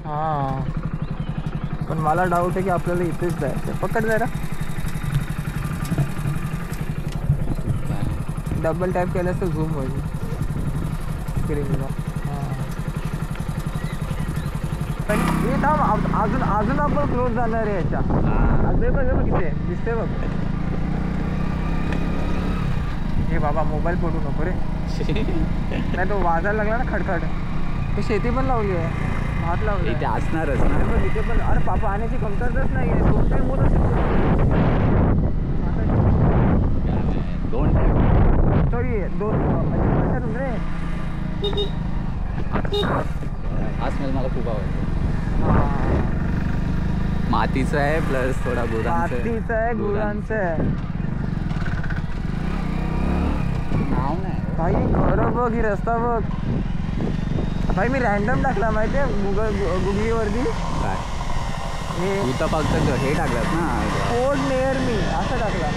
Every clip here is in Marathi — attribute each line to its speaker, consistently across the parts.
Speaker 1: हां पण मला डाऊट आहे की आपल्याला इथेच जायचं. पकड जरा. डबल टॅप केल्यास तर झूम होईल स्क्रीनला. पण हे थांब अजून अजून आपण क्लोज जाणार आहे याच्या. अजून बघ इथे दिसते बघ. हे बाबा मोबाईल पडू नको रे. नाही तो वाजायला लागला ना खडखड. ते शेती पण लावली आहे. भात लावली
Speaker 2: इथे असणारच ना.
Speaker 1: बघ इथे पण. अरे पापा पाण्याची कमतरताच नाही आहे. 2 टाइम होत
Speaker 2: दोन टाइम
Speaker 1: सॉरी 2 म्हणजे कशातून रे.
Speaker 2: हा स्मेल मला खूप आवडतो. मातीचा आहे प्लस थोडा गुरांचा
Speaker 1: मातीचा आहे गुरांचा आहे.
Speaker 2: नाव नाही
Speaker 1: भाई खरं बघ ही रस्ता बघ भाई. मी रॅन्डम टाकला माहिती आहे गुगलीवरती.
Speaker 2: काय
Speaker 1: हे
Speaker 2: तू तर फक्त हे टाकलास ना
Speaker 1: कोड नियर मी असं टाकला.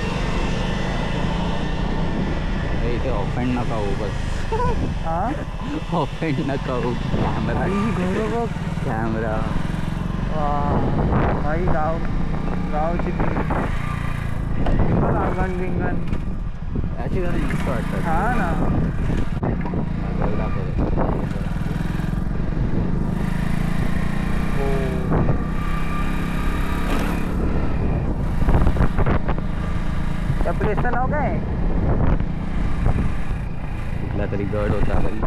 Speaker 2: इथे ऑफेंड नका होऊ बस.
Speaker 1: हां
Speaker 2: ऑफेंड नका होऊ. कॅमेरा
Speaker 1: घरं बघ.
Speaker 2: कॅमेरा
Speaker 1: भाई गावची आंगण बिंगण
Speaker 2: याची घरं मस्त वाटतात.
Speaker 1: हा ना. त्या प्लेसचं नाव काय.
Speaker 2: कुठला तरी गड होता बाई.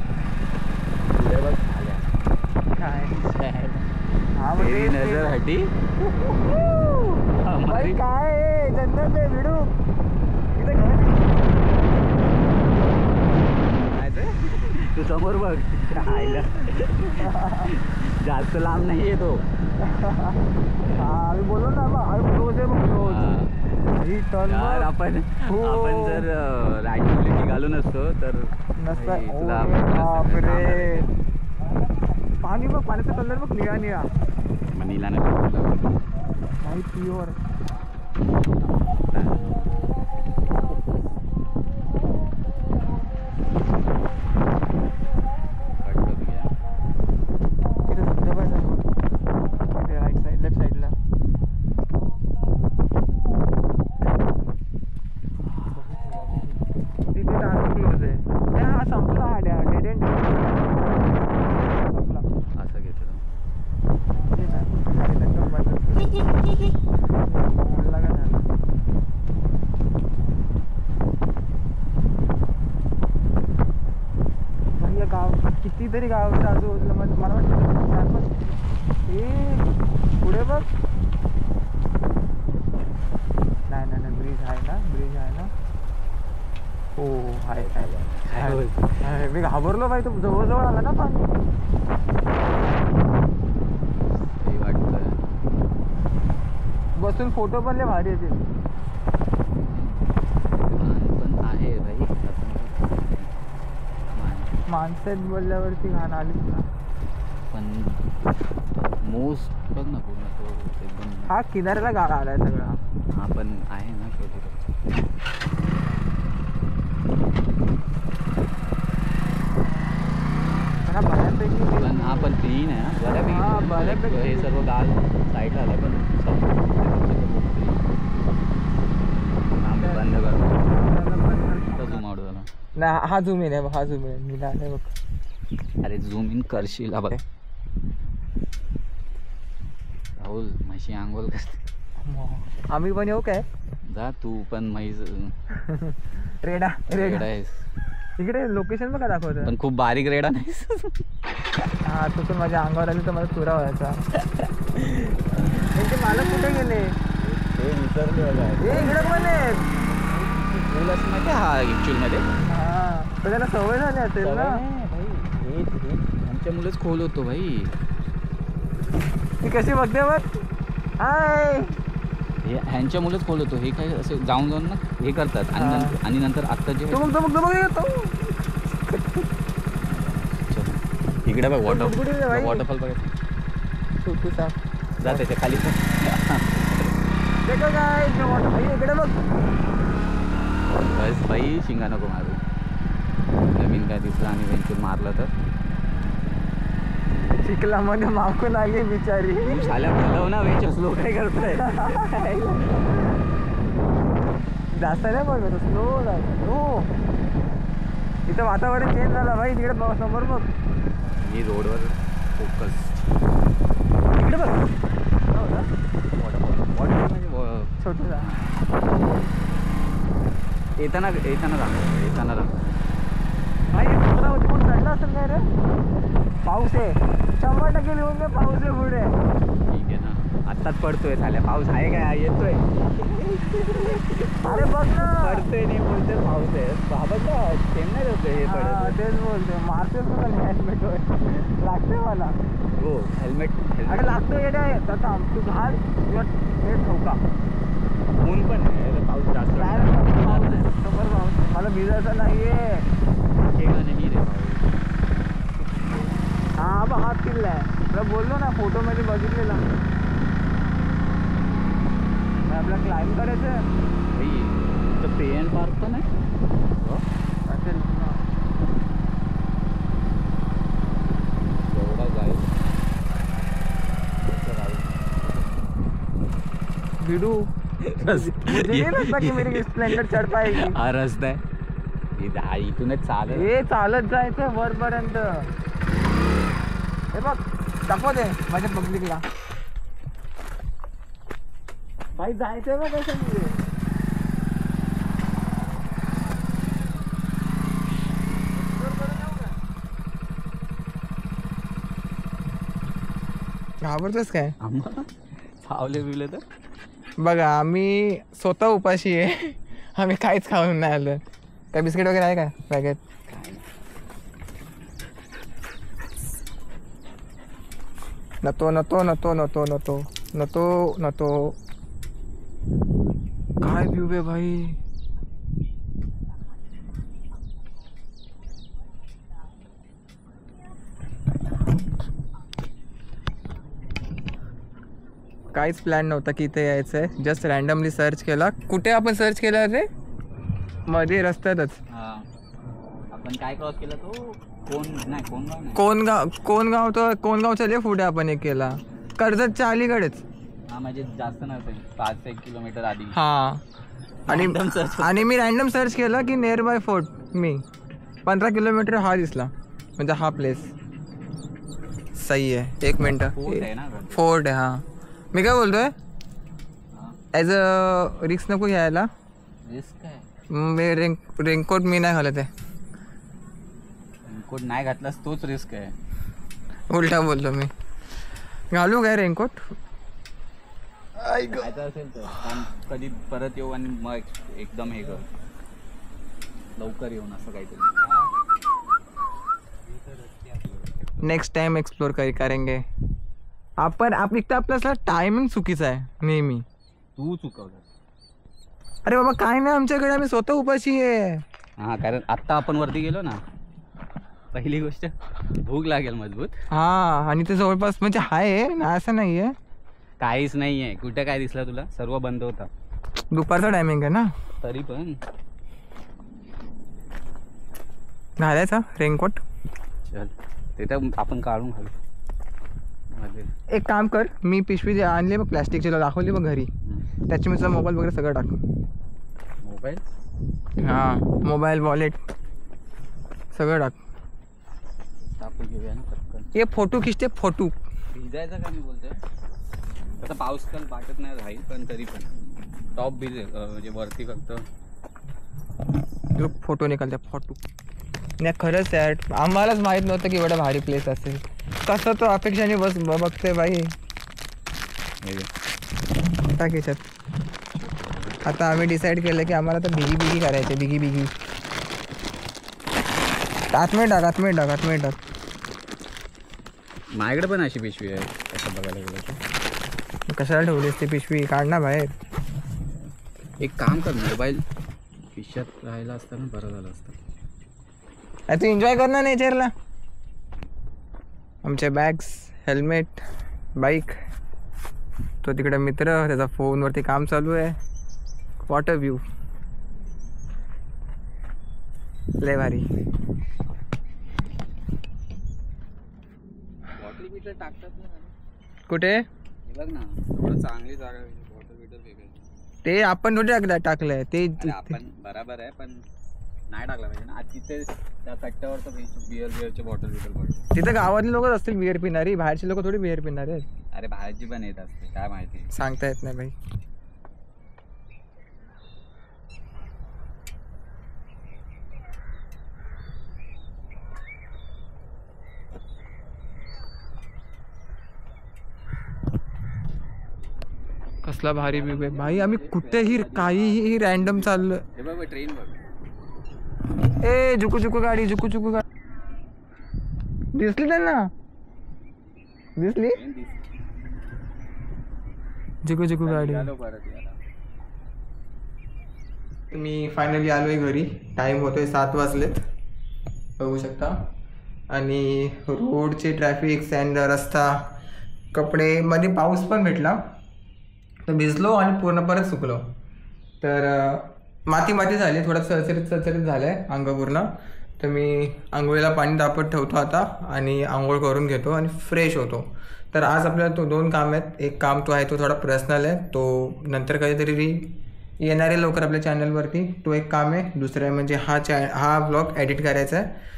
Speaker 2: पुढे बघ
Speaker 1: काय हा
Speaker 2: मेरी नजर हटी.
Speaker 1: भाई काय आहे जन्नत आहे भिडू. इथे
Speaker 2: तू समोर बघ. आईला जास्त लांब नाही आहे तो.
Speaker 1: हा आम्ही बोललो ना आम्ही क्लोज आहे मग क्लोज.
Speaker 2: यार आपण जर रायगडला निघालो नसतो तर
Speaker 1: बापरे. पाणी बघ. पाण्याचा कलर बघ निळा निळा.
Speaker 2: नीला नाही
Speaker 1: भाई प्युअर. तिथे धबधबा आहे तिथे राईट साईड लेफ्ट साईडला. तिथे डान्स क्लोज आहे. हा संपला. हा डेड एंड संपला.
Speaker 2: असं घेतो
Speaker 1: गाव कितीतरी गावाच्या आजूबाजूला मला वाटतं हे पुढे बघ. नाही ब्रिज आहे ना. हो आहे. मी घाबरलो भाई. तो जवळजवळ आला ना पाणी.
Speaker 2: वाटतं
Speaker 1: बसून फोटो पण लय भारी येतील.
Speaker 2: पण आहे भाई.
Speaker 1: माणसात बोलल्यावरती घाण आलीच ना.
Speaker 2: पण मोस्ट बघ ना पूर्ण तो एकदम.
Speaker 1: हा किनाऱ्याला गाळा आलाय सगळा.
Speaker 2: हा पण आहे ना शेवटी. पण हा पण क्लीन आहे ना बऱ्यापैकी. हे सर्व गाल साईडला आलं पण बंद करतो. झूम आउट झाला
Speaker 1: नाही. हा झूम इन आहे. हा झूम इन मी नाही बघ.
Speaker 2: अरे झूम इन करशील बघ. राहुल म्हशी आंघोळ करते.
Speaker 1: आम्ही पण येऊ काय.
Speaker 2: जा तू पण म्हैस
Speaker 1: रेडा
Speaker 2: आहेस.
Speaker 1: इकडे लोकेशन बघा दाखवतं.
Speaker 2: पण खूप बारीक रेडा नाहीस.
Speaker 1: हा तू पण माझ्या अंगावर आली तर मला चुरा व्हायचा. मला कुठे गेले
Speaker 2: हे विसरले बघा.
Speaker 1: हे इकडे पण आहेत.
Speaker 2: तुलाच माहिती हा ॲक्च्युअलमध्ये.
Speaker 1: हा तर त्याला सवय झाली असेल ना.
Speaker 2: हे आमच्या मुलंच खोल होतो भाई.
Speaker 1: ती कशी बघते बघ. हाय
Speaker 2: हे ह्यांच्या मुलंच खोल होतो. हे काय असं जाऊन ना हे करतात आणि नंतर आत्ता जे इकडे बघ वॉटरफॉल बघ. जा त्याच्या खाली
Speaker 1: काय इकडे बघ.
Speaker 2: बस बाई शिंगा नको मारू. नवीन काय दिसलं आणि वेंचूर मारलं तर
Speaker 1: चिखलामध्ये मागून आली बिचारी.
Speaker 2: तू साल्या बोलव ना वेच स्लो काय करतोय.
Speaker 1: जास्त नाही बघ स्लो हो. इथं वातावरण चेंज झालं भाई. तिकडे समोर बघ.
Speaker 2: मी रोडवर फोकस.
Speaker 1: तिकडे बघ. छोटूसा
Speaker 2: येताना राहा.
Speaker 1: भाई डोंगरावरती कोण चढलं असेल काय रे. पाऊस आहे 100% लिहून दे. पाऊस आहे पुढे.
Speaker 2: ठीक आहे ना. आत्ताच पडतोय झाल्या. पाऊस आहे काय येतोय.
Speaker 1: अरे बघ ना.
Speaker 2: पडतोय नाही बोलतोय पाऊस आहे. बाबा सेम नाही होतोय हे पडत.
Speaker 1: तेच बोलतोय. मारतेच मला हेल्मेट लागते मला.
Speaker 2: हो हेल्मेट.
Speaker 1: अरे लागतो येड्या. थांब तू घाल तुला हे ठोका.
Speaker 2: ऊन पण आहे. पाऊस जास्त
Speaker 1: समोर पाऊस. मला भिजायचं नाहीये.
Speaker 2: नाही रे
Speaker 1: हा बा हात किल्ला आहे. तुला बोललो ना फोटोमध्ये बघितलेला. आपला क्लाइंब करायचं
Speaker 2: तर पे एंड पार्क पण आहे.
Speaker 1: असेल
Speaker 2: एवढा जाईल
Speaker 1: भिडू. मुझे नहीं लगता कि मेरी स्प्लेंडर चढ पाएगी.
Speaker 2: हा रस्ता आहे. इथूनच चालत.
Speaker 1: हे चालत जायचं वरपर्यंत. हे बघ दाखव दे माझ्या पब्लिकला. भाई जायचंय बघ कसं. घाबरतोस काय.
Speaker 2: फावले बिवले तर
Speaker 1: बघा आम्ही स्वतः उपाशी आहे. आम्ही काहीच खाऊन नाही आलं. काय बिस्किट वगैरे आहे का पॅकेट. नतो. काय व्ह्यू आहे भाई. काहीच प्लॅन नव्हता की इथे यायचं आहे. जस्ट रँडमली सर्च केला. कुठे आपण सर्च केला रे. मध्ये रस्त्यातच.
Speaker 2: आपण काय क्रॉस केला तो
Speaker 1: कोणगाव. तो कोणगावच्या लय पुढे आपण एक केला. कर्जतच्या अलीकडेच.
Speaker 2: हा म्हणजे जास्त नव्हतं 5-1 किलोमीटर आधी.
Speaker 1: हा आणि मी रँडम सर्च केला की near by fort. Me 15 kilometre हा दिसला. म्हणजे हा प्लेस सही आहे. 1 मिनटं. फोर्ट आहे हा. मी काय बोलतोय ॲज अ रिक्स नको घ्यायला.
Speaker 2: रिस्क आहे.
Speaker 1: मी रेनकोट मी नाही घालत आहे.
Speaker 2: रेनकोट नाही घातलास तोच रिस्क आहे.
Speaker 1: उलटा बोललो मी. घालू काय रेनकोट.
Speaker 2: असेल तर कधी परत येऊ आणि मग एकदम हे कर लवकर येऊन असं काहीतरी.
Speaker 1: नेक्स्ट टाइम एक्सप्लोर करेंगे आपण. आपला टायमिंग चुकीचा आहे नेहमी.
Speaker 2: तू चुकवलं.
Speaker 1: अरे बाबा काय नाही आमच्याकडे. आम्ही स्वतः उपाशी आहे.
Speaker 2: हा कारण आत्ता आपण वरती गेलो ना. पहिली गोष्ट भूक लागेल मजबूत.
Speaker 1: हा आणि ते जवळपास म्हणजे आहे ना असं नाही आहे.
Speaker 2: काहीच नाही आहे. कुठे काय दिसलं तुला. सर्व बंद होता.
Speaker 1: दुपारचा टायमिंग आहे ना.
Speaker 2: तरी पण
Speaker 1: घालायचा रेनकोट.
Speaker 2: चल ते तर आपण काढून घालू.
Speaker 1: एक काम कर. मी पिशवी जे आणली बघ प्लॅस्टिकची दाखवली बघ घरी. त्याची मी तुझा मोबाईल वगैरे सगळं टाक.
Speaker 2: मोबाईल.
Speaker 1: हां मोबाईल वॉलेट सगळं टाक.
Speaker 2: टाकून घेऊया ना पटकन.
Speaker 1: ये फोटो खिचते फोटो.
Speaker 2: भिजायचं का मी बोलतोय. आता पाऊस काल वाटत नाही राहील पण तरी पण टॉप भिजेल म्हणजे वरती फक्त.
Speaker 1: फोटो निघालते फोटो. नाही खरंच यार आम्हालाच माहीत नव्हतं की एवढा भारी प्लेस असेल. कसं तो अपेक्षाने बघते बाई. टाक याच्यात. आता आम्ही डिसाईड केलं की आम्हाला तर बिगी करायचे. बिगी आतमध्ये टाक.
Speaker 2: माझ्याकडे पण अशी पिशवी आहे असं बघायला गेलं.
Speaker 1: कशाला ठेवलीस ती पिशवी. काढ ना बाहेर.
Speaker 2: एक काम कर मोबाईल खिशात राहिला असताना बरं झालं असतं.
Speaker 1: तू एन्जॉय कर ना नेचरला. आमचे बॅग्स हेल्मेट बाईक. तो तिकडे मित्र त्याचा फोनवरती काम चालू आहे. वॉटर व्ह्यू लय भारी.
Speaker 2: बिटल टाकतात ना.
Speaker 1: कुठे
Speaker 2: हे बघ ना थोडं चांगली जागा बॉटल बिटल वेगळं.
Speaker 1: ते आपण थोडी टाकलंय ते
Speaker 2: आपण बराबर आहे पण नाही टाकलं पाहिजे ना. आज तिथे त्या कट्ट्यावर तर बिअरचे बॉटल बिटल पडतो.
Speaker 1: तिथं गावातले लोकच असतील बिअर पिणारी, बाहेरचे लोक थोडी बिअर पिणार आहेत.
Speaker 2: अरे बाहेरची पण येत असते काय माहिती,
Speaker 1: सांगता येत नाही भाई. कसला भारी व्यू आहे भाई. आम्ही कुठेही काहीही रॅन्डम चाललो.
Speaker 2: हे बघ ट्रेन बघ.
Speaker 1: ए झुकू झुकू गाडी, झुकू झुकू गाडी दिसली त्यांना, दिसली झुकू झुकू गाडी. मी फायनली आलोय घरी. टाइम होतोय 7 वाजलेत बघू शकता. आणि रोडचे ट्रॅफिक, सँड रस्ता, कपडे, मध्ये पाऊस पण भेटला तर भिजलो आणि पूर्ण परत सुकलो. तर माती माती झाली, थोडं चरचरीत झालं आहे अंग पूर्ण. तर मी आंघोळीला पाणी तापत ठेवतो आता आणि आंघोळ करून घेतो आणि फ्रेश होतो. तर आज आपल्याला 2 काम आहेत. एक काम तो आहे तो थोडा पर्सनल आहे, तो नंतर कधीतरी येणार आहे लवकर आपल्या चॅनलवरती. तो एक काम आहे. दुसरं आहे म्हणजे हा व्लॉग एडिट करायचा आहे.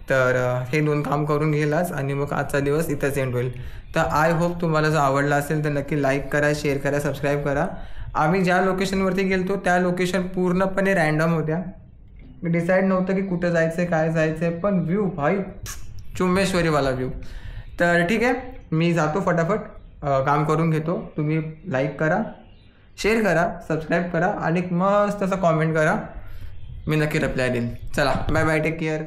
Speaker 1: तर हे 2 काम करून घेईल आज आणि मग आजचा दिवस इथंच एंड होईल. तर आय होप तुम्हाला जर आवडला असेल तर नक्की लाईक करा, शेअर करा, सबस्क्राईब करा. आम्ही ज्या लोकेशनवरती गेलो त्या लोकेशन पूर्णपणे रँडम होत्या. मी डिसाईड नव्हतं की कुठं जायचं आहे, काय जायचं आहे, पण व्ह्यू भाई चुम्मेश्वरीवाला व्ह्यू. तर ठीक आहे, मी जातो फटाफट काम करून घेतो. तुम्ही लाईक करा, शेअर करा, सबस्क्राईब करा आणि मस्त असं कॉमेंट करा. मी नक्की रिप्लाय देईन. चला बाय बाय, टेक केअर.